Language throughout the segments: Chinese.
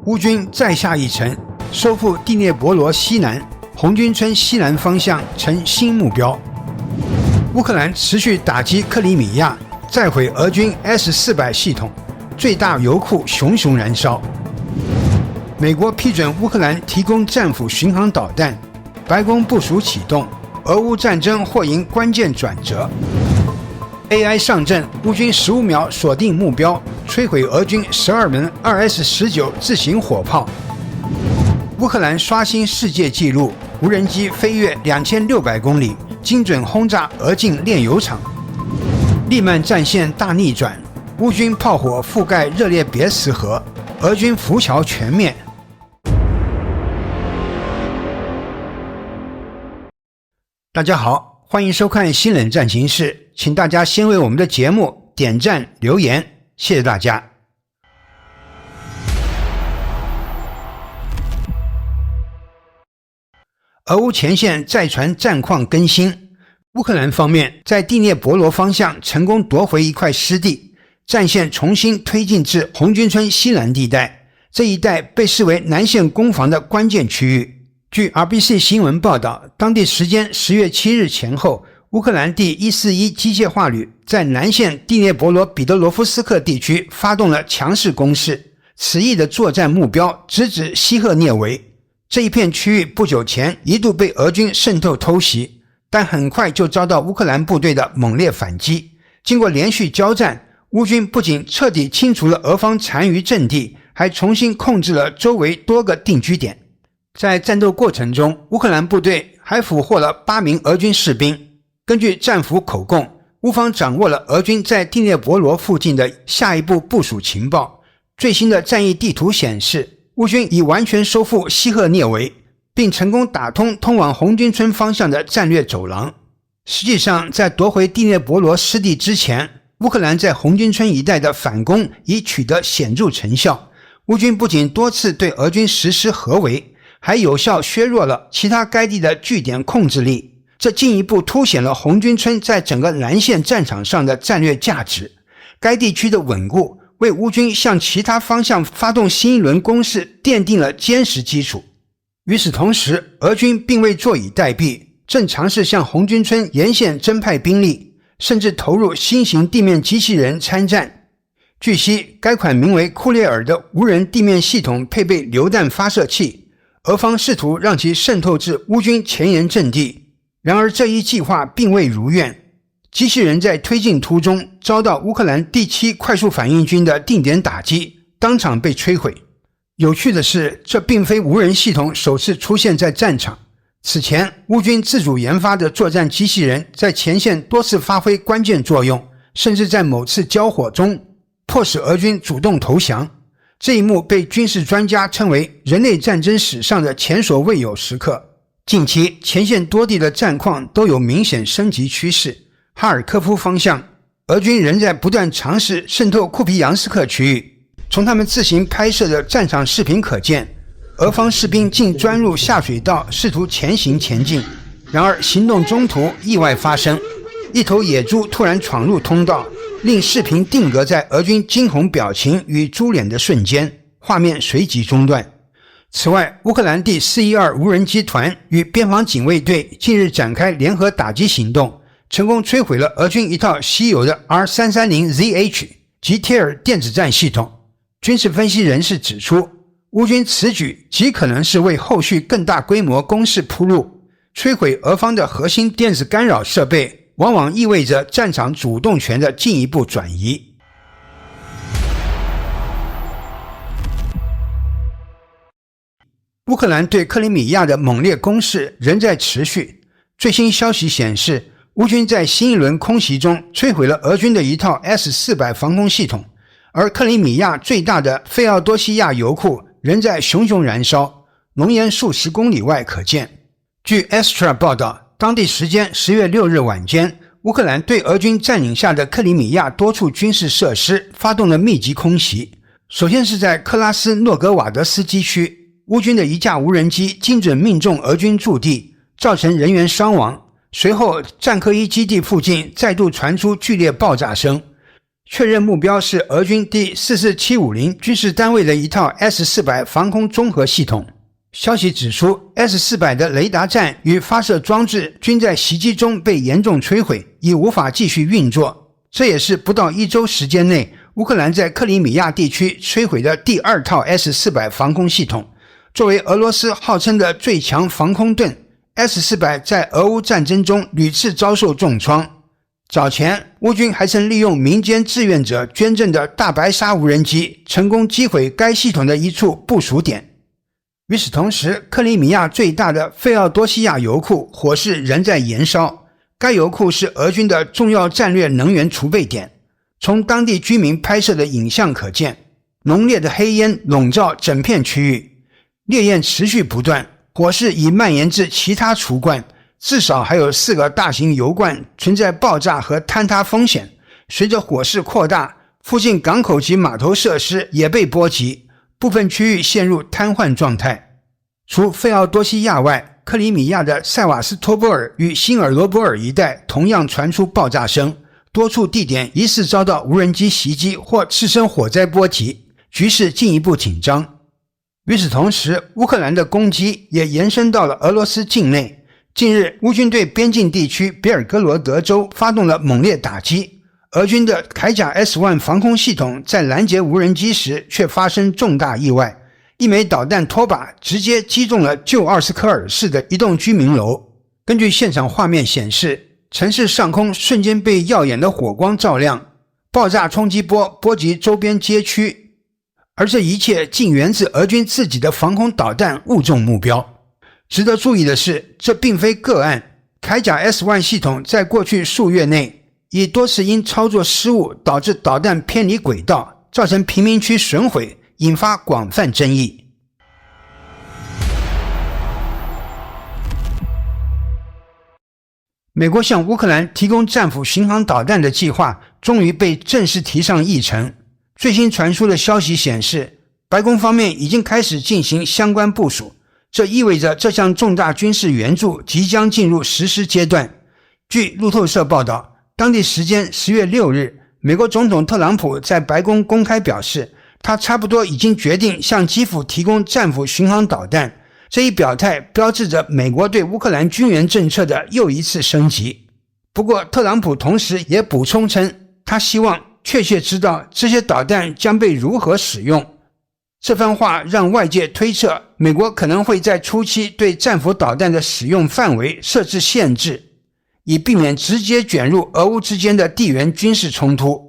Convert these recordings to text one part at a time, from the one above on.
乌军再下一城，收复第聂伯罗西南，红军村西南方向成新目标。乌克兰持续打击克里米亚，再毁俄军 S-400 系统，最大油库熊熊燃烧。美国批准乌克兰提供战斧巡航导弹，白宫部署启动，俄乌战争或迎关键转折。AI 上阵，乌军15秒锁定目标，摧毁俄军12门 2S-19 自行火炮。乌克兰刷新世界纪录，无人机飞越2600公里，精准轰炸俄境炼油厂。利曼战线大逆转，乌军炮火覆盖热列别斯河，俄军浮桥全灭。大家好，欢迎收看新冷战情室，请大家先为我们的节目点赞留言，谢谢大家。俄乌前线再传战况更新，乌克兰方面在第聂伯罗方向成功夺回一块失地，战线重新推进至红军村西南地带，这一带被视为南线攻防的关键区域。据 RBC 新闻报道，当地时间10月7日前后，乌克兰第141机械化旅在南线第聂伯罗彼得罗夫斯克地区发动了强势攻势，此役的作战目标直指西赫涅维。这一片区域不久前一度被俄军渗透偷袭，但很快就遭到乌克兰部队的猛烈反击。经过连续交战，乌军不仅彻底清除了俄方残余阵地，还重新控制了周围多个定居点。在战斗过程中，乌克兰部队还俘获了8名俄军士兵。根据战俘口供，乌方掌握了俄军在第聂伯罗附近的下一步部署情报。最新的战役地图显示，乌军已完全收复西赫涅维，并成功打通通往红军村方向的战略走廊。实际上，在夺回第聂伯罗失地之前，乌克兰在红军村一带的反攻已取得显著成效。乌军不仅多次对俄军实施合围，还有效削弱了其他该地的据点控制力，这进一步凸显了红军村在整个南线战场上的战略价值。该地区的稳固为乌军向其他方向发动新一轮攻势奠定了坚实基础。与此同时，俄军并未坐以待毙，正尝试向红军村沿线增派兵力，甚至投入新型地面机器人参战。据悉，该款名为库列尔的无人地面系统配备榴弹发射器，俄方试图让其渗透至乌军前沿阵地，然而这一计划并未如愿。机器人在推进途中遭到乌克兰第7快速反应军的定点打击，当场被摧毁。有趣的是，这并非无人系统首次出现在战场。此前，乌军自主研发的作战机器人在前线多次发挥关键作用，甚至在某次交火中迫使俄军主动投降。这一幕被军事专家称为人类战争史上的前所未有时刻。近期前线多地的战况都有明显升级趋势。哈尔科夫方向，俄军仍在不断尝试渗透库皮扬斯克区域。从他们自行拍摄的战场视频可见，俄方士兵竟钻入下水道试图前进。然而行动中途意外发生，一头野猪突然闯入通道，令视频定格在俄军惊恐表情与猪脸的瞬间，画面随即中断。此外，乌克兰第412无人机团与边防警卫队近日展开联合打击行动，成功摧毁了俄军一套稀有的 R330ZH 吉贴尔电子战系统。军事分析人士指出，乌军此举极可能是为后续更大规模攻势铺路，摧毁俄方的核心电子干扰设备，往往意味着战场主动权的进一步转移。乌克兰对克里米亚的猛烈攻势仍在持续。最新消息显示，乌军在新一轮空袭中摧毁了俄军的一套 S-400 防空系统，而克里米亚最大的费奥多西亚油库仍在熊熊燃烧，浓烟数十公里外可见。据 Astra 报道，当地时间10月6日晚间，乌克兰对俄军占领下的克里米亚多处军事设施发动了密集空袭。首先是在克拉斯诺格瓦德斯基区，乌军的一架无人机精准命中俄军驻地，造成人员伤亡。随后战科一基地附近再度传出剧烈爆炸声。确认目标是俄军第44750军事单位的一套 S-400 防空综合系统。消息指出 ，S-400 的雷达站与发射装置均在袭击中被严重摧毁，已无法继续运作。这也是不到1周时间内，乌克兰在克里米亚地区摧毁的第2套 S-400 防空系统。作为俄罗斯号称的最强防空盾， S-400 在俄乌战争中屡次遭受重创。早前，乌军还曾利用民间志愿者捐赠的大白鲨无人机，成功击毁该系统的一处部署点。与此同时，克里米亚最大的费奥多西亚油库火势仍在延烧。该油库是俄军的重要战略能源储备点。从当地居民拍摄的影像可见，浓烈的黑烟笼罩整片区域，烈焰持续不断，火势已蔓延至其他储罐，至少还有4个大型油罐存在爆炸和坍塌风险。随着火势扩大，附近港口及码头设施也被波及，部分区域陷入瘫痪状态。除费奥多西亚外，克里米亚的塞瓦斯托波尔与新尔罗波尔一带同样传出爆炸声，多处地点疑似遭到无人机袭击或次生火灾波及，局势进一步紧张。与此同时，乌克兰的攻击也延伸到了俄罗斯境内。近日，乌军对边境地区别尔哥罗德州发动了猛烈打击，俄军的铠甲 S-1 防空系统在拦截无人机时却发生重大意外，一枚导弹拖把直接击中了旧奥斯科尔市的一栋居民楼。根据现场画面显示，城市上空瞬间被耀眼的火光照亮，爆炸冲击波波及周边街区，而这一切竟源自俄军自己的防空导弹误中目标。值得注意的是，这并非个案，铠甲 S-1 系统在过去数月内已多次因操作失误导致导弹偏离轨道，造成贫民区损毁，引发广泛争议。美国向乌克兰提供战斧巡航导弹的计划终于被正式提上议程。最新传出的消息显示，白宫方面已经开始进行相关部署，这意味着这项重大军事援助即将进入实施阶段。据路透社报道，当地时间10月6日，美国总统特朗普在白宫公开表示，他差不多已经决定向基辅提供战斧巡航导弹。这一表态标志着美国对乌克兰军援政策的又一次升级。不过，特朗普同时也补充称，他希望确切知道这些导弹将被如何使用。这番话让外界推测，美国可能会在初期对战斧导弹的使用范围设置限制，以避免直接卷入俄乌之间的地缘军事冲突。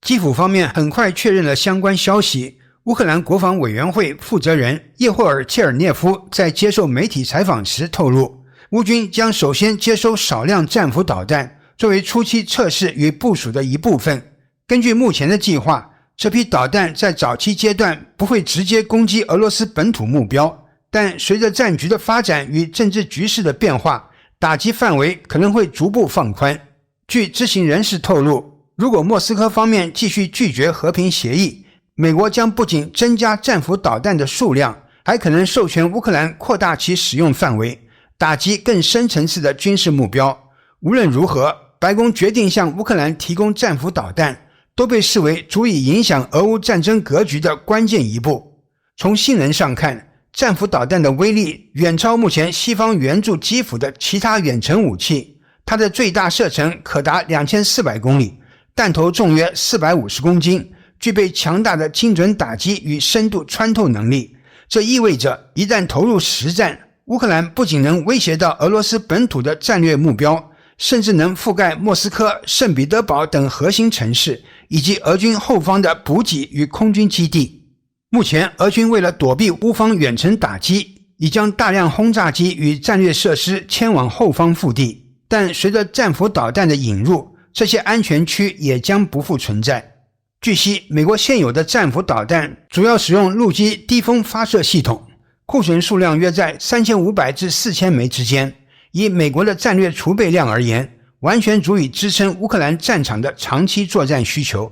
基辅方面很快确认了相关消息。乌克兰国防委员会负责人叶霍尔切尔涅夫在接受媒体采访时透露，乌军将首先接收少量战斧导弹，作为初期测试与部署的一部分。根据目前的计划，这批导弹在早期阶段不会直接攻击俄罗斯本土目标，但随着战局的发展与政治局势的变化，打击范围可能会逐步放宽。据知情人士透露，如果莫斯科方面继续拒绝和平协议，美国将不仅增加战斧导弹的数量，还可能授权乌克兰扩大其使用范围，打击更深层次的军事目标。无论如何，白宫决定向乌克兰提供战斧导弹，都被视为足以影响俄乌战争格局的关键一步。从性能上看，战斧导弹的威力远超目前西方援助基辅的其他远程武器，它的最大射程可达2400公里，弹头重约450公斤，具备强大的精准打击与深度穿透能力。这意味着一旦投入实战，乌克兰不仅能威胁到俄罗斯本土的战略目标，甚至能覆盖莫斯科、圣彼得堡等核心城市，以及俄军后方的补给与空军基地。目前，俄军为了躲避乌方远程打击，已将大量轰炸机与战略设施迁往后方腹地，但随着战斧导弹的引入，这些安全区也将不复存在。据悉，美国现有的战斧导弹主要使用陆基低风发射系统，库存数量约在3500至4000枚之间。以美国的战略储备量而言，完全足以支撑乌克兰战场的长期作战需求。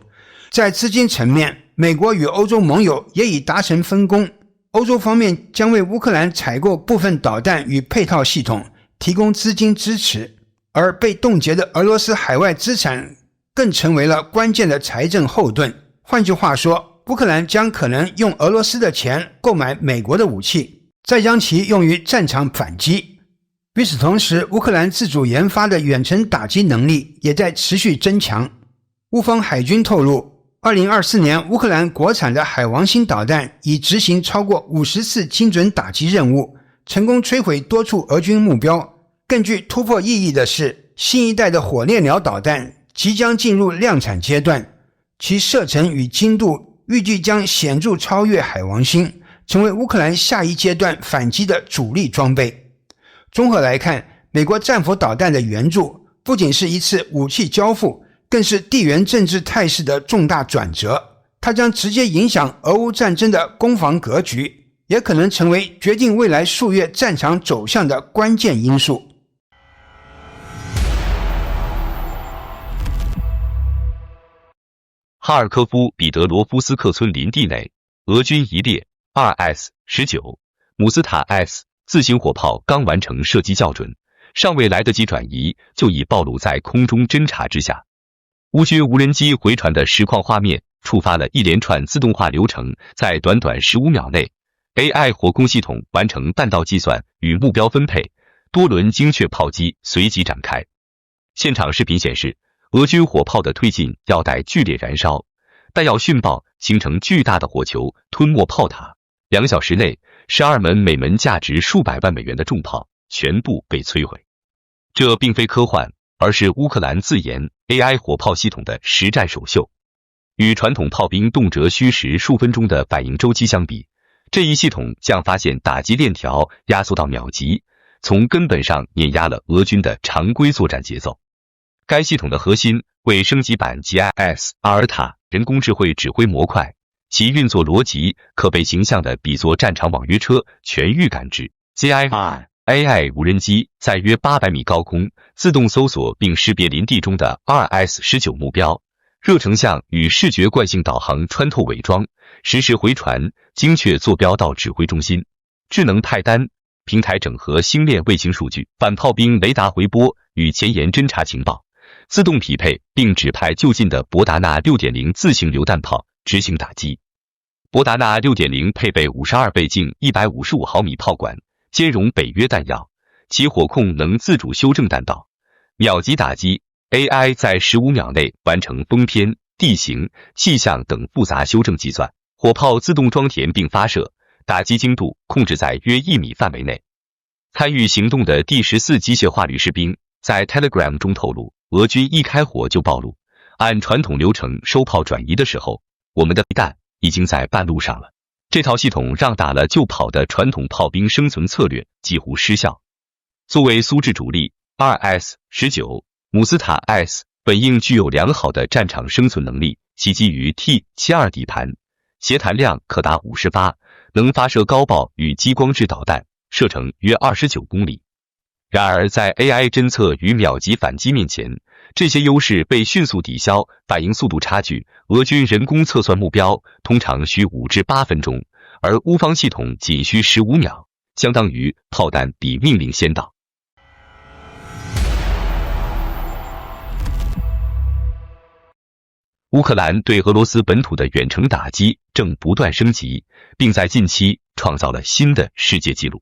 在资金层面，美国与欧洲盟友也已达成分工，欧洲方面将为乌克兰采购部分导弹与配套系统提供资金支持，而被冻结的俄罗斯海外资产更成为了关键的财政后盾。换句话说，乌克兰将可能用俄罗斯的钱购买美国的武器，再将其用于战场反击。与此同时，乌克兰自主研发的远程打击能力也在持续增强。乌方海军透露，2024年乌克兰国产的海王星导弹已执行超过50次精准打击任务，成功摧毁多处俄军目标。更具突破意义的是，新一代的火烈鸟导弹即将进入量产阶段，其射程与精度预计将显著超越海王星，成为乌克兰下一阶段反击的主力装备。综合来看，美国战斧导弹的援助不仅是一次武器交付，更是地缘政治态势的重大转折，它将直接影响俄乌战争的攻防格局，也可能成为决定未来数月战场走向的关键因素。哈尔科夫彼得罗夫斯克村林地内，俄军一列 2S-19 姆斯塔 S 自行火炮刚完成射击校准，尚未来得及转移，就已暴露在空中侦察之下。乌军无人机回传的实况画面触发了一连串自动化流程，在短短15秒内 ，AI 火控系统完成弹道计算与目标分配，多轮精确炮击随即展开。现场视频显示，俄军火炮的推进要带剧烈燃烧，弹药迅爆，形成巨大的火球吞没炮塔。2小时内，12门每门价值数百万美元的重炮全部被摧毁。这并非科幻，而是乌克兰自研 AI 火炮系统的实战首秀。与传统炮兵动辄需时数分钟的反应周期相比，这一系统将发现打击链条压缩到秒级，从根本上碾压了俄军的常规作战节奏。该系统的核心为升级版 GIS 阿尔塔人工智慧指挥模块，其运作逻辑可被形象地比作战场网约车全域感知。GIS AI 无人机在约800米高空自动搜索并识别林地中的 2S-19 目标，热成像与视觉惯性导航穿透伪装，实时回传精确坐标到指挥中心。智能派单平台整合星链卫星数据、反炮兵雷达回波与前沿侦察情报，自动匹配并指派就近的博达纳 6.0 自行榴弹炮执行打击。博达纳 6.0 配备52倍径155毫米炮管，兼容北约弹药，其火控能自主修正弹道，秒级打击。AI 在15秒内完成风偏、地形、气象等复杂修正计算，火炮自动装填并发射，打击精度控制在约1米范围内。参与行动的第14机械化旅士兵在 Telegram 中透露，俄军一开火就暴露，按传统流程收炮转移的时候，我们的弹已经在半路上了。这套系统让打了就跑的传统炮兵生存策略几乎失效。作为苏制主力 2S-19 姆斯塔 S 本应具有良好的战场生存能力，其基于 T-72 底盘，携弹量可达50发，能发射高爆与激光制导弹，射程约29公里。然而在 AI 侦测与秒级反击面前，这些优势被迅速抵消，反应速度差距，俄军人工测算目标通常需5至8分钟，而乌方系统仅需15秒，相当于炮弹比命令先到。乌克兰对俄罗斯本土的远程打击正不断升级，并在近期创造了新的世界纪录。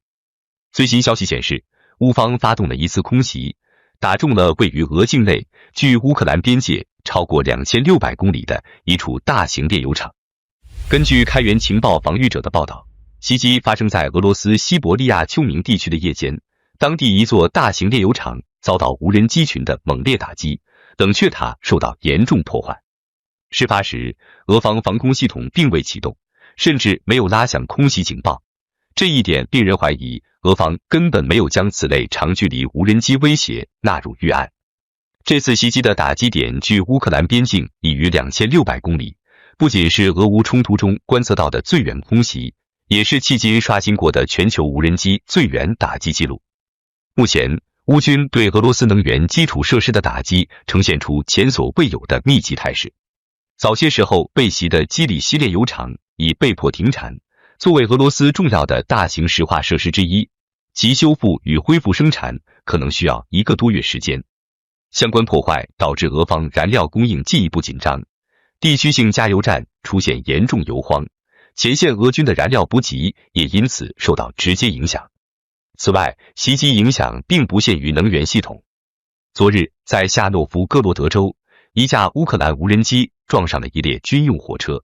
最新消息显示，乌方发动了一次空袭，打中了位于俄境内、距乌克兰边界超过2600公里的一处大型炼油厂。根据开源情报防御者的报道，袭击发生在俄罗斯西伯利亚丘明地区的夜间，当地一座大型炼油厂遭到无人机群的猛烈打击，冷却塔受到严重破坏。事发时，俄方防空系统并未启动，甚至没有拉响空袭警报。这一点令人怀疑，俄方根本没有将此类长距离无人机威胁纳入预案。这次袭击的打击点距乌克兰边境已逾2600公里，不仅是俄乌冲突中观测到的最远空袭，也是迄今刷新过的全球无人机最远打击记录。目前，乌军对俄罗斯能源基础设施的打击呈现出前所未有的密集态势。早些时候被袭的基里希炼油厂已被迫停产，作为俄罗斯重要的大型石化设施之一，其修复与恢复生产可能需要1个多月时间。相关破坏导致俄方燃料供应进一步紧张，地区性加油站出现严重油荒，前线俄军的燃料补给也因此受到直接影响。此外，袭击影响并不限于能源系统。昨日，在夏诺夫哥罗德州，一架乌克兰无人机撞上了一列军用火车。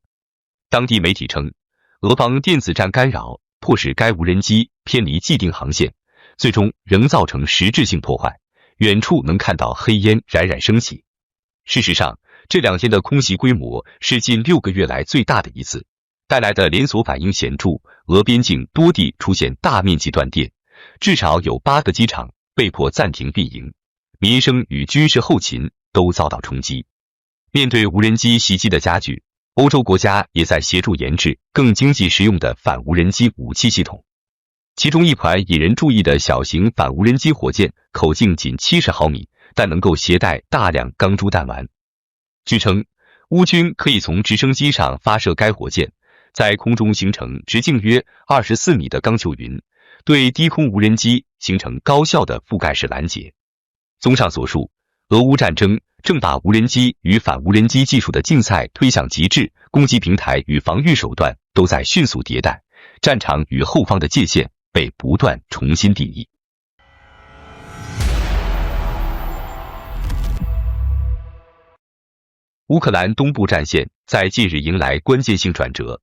当地媒体称，俄方电子战干扰迫使该无人机偏离既定航线，最终仍造成实质性破坏，远处能看到黑烟冉冉升起。事实上，这2天的空袭规模是近6个月来最大的一次，带来的连锁反应显著，俄边境多地出现大面积断电，至少有8个机场被迫暂停运营，民生与军事后勤都遭到冲击。面对无人机袭击的加剧，欧洲国家也在协助研制更经济实用的反无人机武器系统。其中一款引人注意的小型反无人机火箭，口径仅70毫米，但能够携带大量钢珠弹丸。据称，乌军可以从直升机上发射该火箭，在空中形成直径约24米的钢球云，对低空无人机形成高效的覆盖式拦截。综上所述，俄乌战争正把无人机与反无人机技术的竞赛推向极致，攻击平台与防御手段都在迅速迭代，战场与后方的界限被不断重新定义。乌克兰东部战线在近日迎来关键性转折，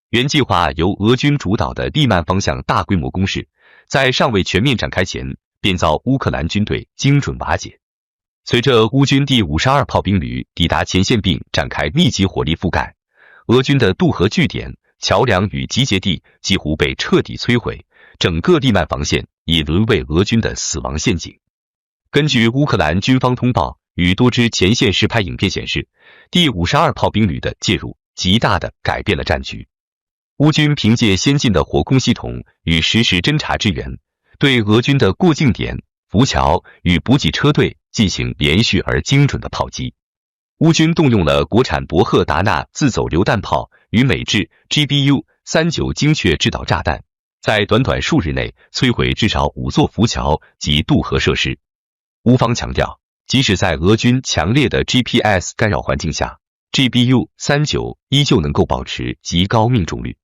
原计划由俄军主导的利曼方向大规模攻势，在尚未全面展开前，便遭乌克兰军队精准瓦解。随着乌军第52炮兵旅抵达前线并展开密集火力覆盖，俄军的渡河据点、桥梁与集结地几乎被彻底摧毁，整个利曼防线已沦为俄军的死亡陷阱。根据乌克兰军方通报与多支前线实拍影片显示，第52炮兵旅的介入极大地改变了战局。乌军凭借先进的火控系统与实时侦察支援，对俄军的过境点、浮桥与补给车队进行连续而精准的炮击。乌军动用了国产博赫达纳自走榴弹炮与美制 GBU-39精确制导炸弹，在短短数日内摧毁至少5座浮桥及渡河设施。乌方强调，即使在俄军强烈的 GPS 干扰环境下， GBU-39依旧能够保持极高命中率。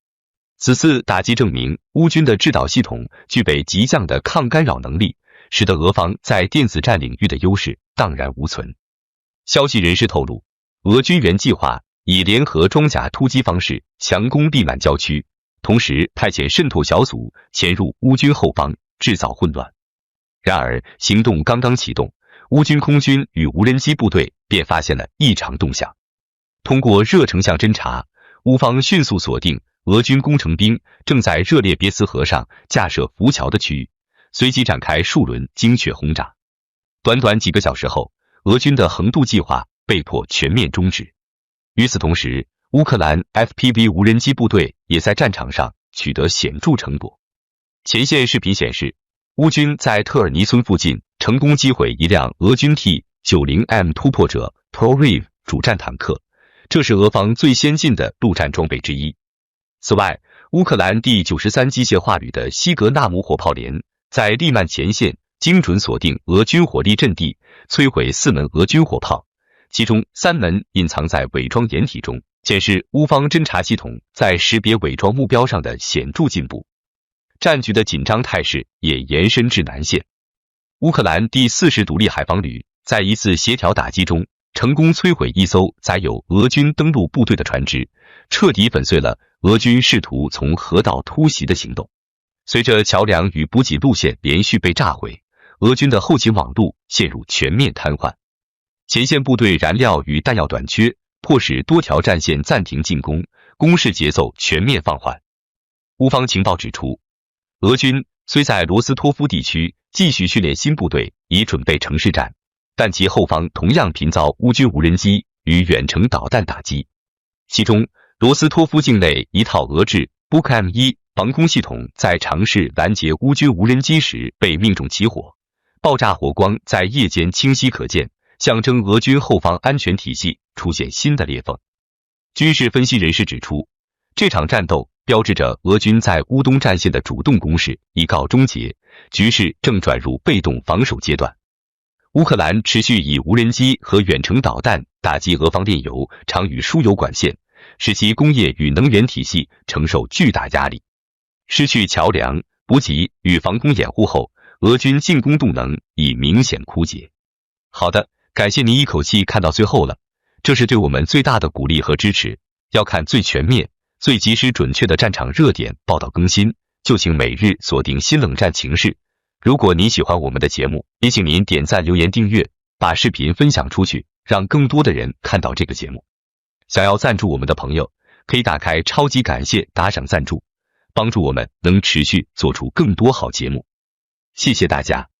此次打击证明乌军的制导系统具备极强的抗干扰能力，使得俄方在电子战领域的优势荡然无存。消息人士透露，俄军原计划以联合装甲突击方式强攻利曼郊区，同时派遣渗透小组潜入乌军后方，制造混乱。然而，行动刚刚启动，乌军空军与无人机部队便发现了异常动向。通过热成像侦察，乌方迅速锁定俄军工程兵正在热列别茨河上架设浮桥的区域，随即展开数轮精确轰炸。短短几个小时后，俄军的横渡计划被迫全面终止。与此同时，乌克兰 FPV 无人机部队也在战场上取得显著成果。前线视频显示，乌军在特尔尼村附近成功击毁一辆俄军 T-90M 突破者 ProRiv 主战坦克，这是俄方最先进的陆战装备之一。此外，乌克兰第93机械化旅的西格纳姆火炮连在利曼前线精准锁定俄军火力阵地，摧毁4门俄军火炮，其中3门隐藏在伪装掩体中，显示乌方侦察系统在识别伪装目标上的显著进步。战局的紧张态势也延伸至南线。乌克兰第40独立海防旅在一次协调打击中，成功摧毁一艘载有俄军登陆部队的船只，彻底粉碎了俄军试图从河道突袭的行动。随着桥梁与补给路线连续被炸毁，俄军的后勤网路陷入全面瘫痪。前线部队燃料与弹药短缺，迫使多条战线暂停进攻，攻势节奏全面放缓。乌方情报指出，俄军虽在罗斯托夫地区继续训练新部队以准备城市战，但其后方同样频遭乌军无人机与远程导弹打击。其中，罗斯托夫境内一套俄制 Buk-M1 防空系统在尝试拦截乌军无人机时被命中起火，爆炸火光在夜间清晰可见，象征俄军后方安全体系出现新的裂缝。军事分析人士指出，这场战斗标志着俄军在乌东战线的主动攻势已告终结，局势正转入被动防守阶段。乌克兰持续以无人机和远程导弹打击俄方炼油厂与输油管线，使其工业与能源体系承受巨大压力。失去桥梁、补给与防空掩护后，俄军进攻动能已明显枯竭。好的，感谢您一口气看到最后了，这是对我们最大的鼓励和支持。要看最全面、最及时准确的战场热点报道更新，就请每日锁定新冷战情势。如果您喜欢我们的节目，也请您点赞、留言、订阅，把视频分享出去，让更多的人看到这个节目。想要赞助我们的朋友，可以打开超级感谢打赏赞助，帮助我们能持续做出更多好节目。谢谢大家。